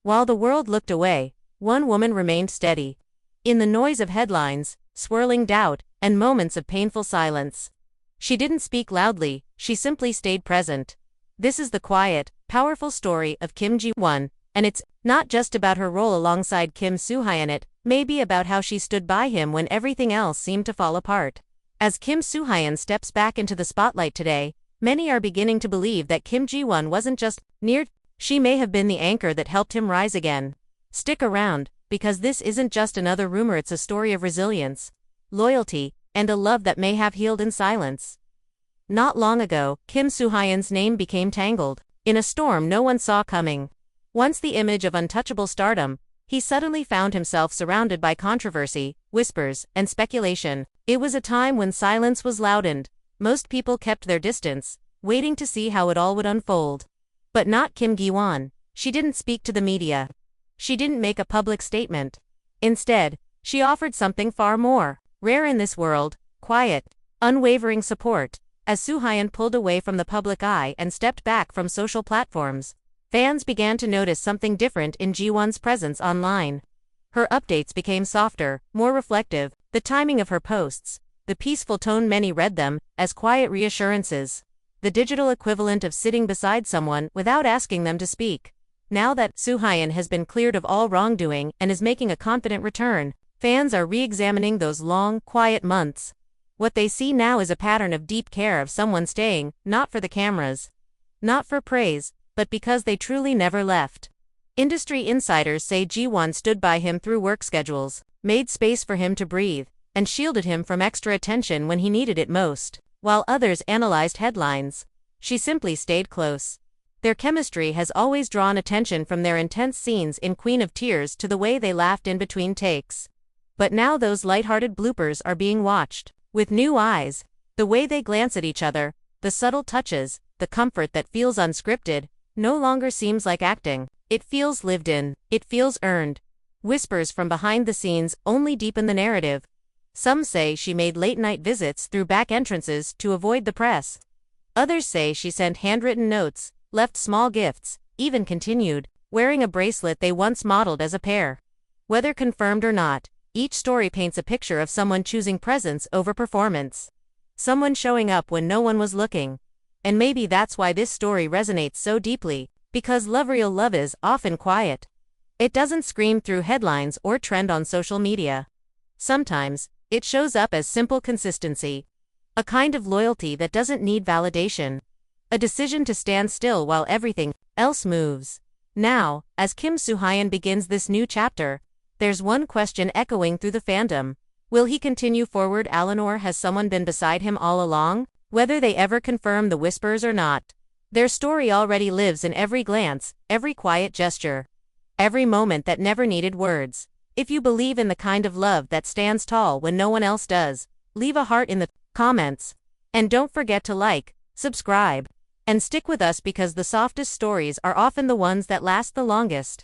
While the world looked away, one woman remained steady. In the noise of headlines, swirling doubt, and moments of painful silence. She didn't speak loudly, she simply stayed present. This is the quiet, powerful story of Kim Ji-won, and it's not just about her role alongside Kim Soo-Hyun, it may be about how she stood by him when everything else seemed to fall apart. As Kim Soo-Hyun steps back into the spotlight today, many are beginning to believe that Kim Ji-won wasn't just near, she may have been the anchor that helped him rise again. Stick around, because this isn't just another rumor, it's a story of resilience, loyalty, and a love that may have healed in silence. Not long ago, Kim Soo-Hyun's name became tangled in a storm no one saw coming. Once the image of untouchable stardom, he suddenly found himself surrounded by controversy, whispers, and speculation. It was a time when silence was loudened. Most people kept their distance, waiting to see how it all would unfold. But not Kim Ji-won. She didn't speak to the media. She didn't make a public statement. Instead, she offered something far more rare in this world: quiet, unwavering support. As Soo-Hyun pulled away from the public eye and stepped back from social platforms, fans began to notice something different in Ji-won's presence online. Her updates became softer, more reflective, the timing of her posts, the peaceful tone many read them as quiet reassurances. The digital equivalent of sitting beside someone without asking them to speak. Now that Soo-Hyun has been cleared of all wrongdoing and is making a confident return, fans are re-examining those long, quiet months. What they see now is a pattern of deep care, of someone staying, not for the cameras, not for praise, but because they truly never left. Industry insiders say Ji-won stood by him through work schedules, made space for him to breathe, and shielded him from extra attention when he needed it most. While others analyzed headlines, she simply stayed close. Their chemistry has always drawn attention, from their intense scenes in Queen of Tears to the way they laughed in between takes. But now those lighthearted bloopers are being watched with new eyes. The way they glance at each other, the subtle touches, the comfort that feels unscripted, no longer seems like acting. It feels lived in. It feels earned. Whispers from behind the scenes only deepen the narrative. Some say she made late-night visits through back entrances to avoid the press. Others say she sent handwritten notes, left small gifts, even continued wearing a bracelet they once modeled as a pair. Whether confirmed or not, each story paints a picture of someone choosing presence over performance. Someone showing up when no one was looking. And maybe that's why this story resonates so deeply, because real love is often quiet. It doesn't scream through headlines or trend on social media. Sometimes, it shows up as simple consistency. A kind of loyalty that doesn't need validation. A decision to stand still while everything else moves. Now, as Kim Soo-Hyun begins this new chapter, there's one question echoing through the fandom. Will he continue forward, or has someone been beside him all along? Whether they ever confirm the whispers or not, their story already lives in every glance, every quiet gesture, every moment that never needed words. If you believe in the kind of love that stands tall when no one else does, leave a heart in the comments. And don't forget to like, subscribe, and stick with us, because the softest stories are often the ones that last the longest.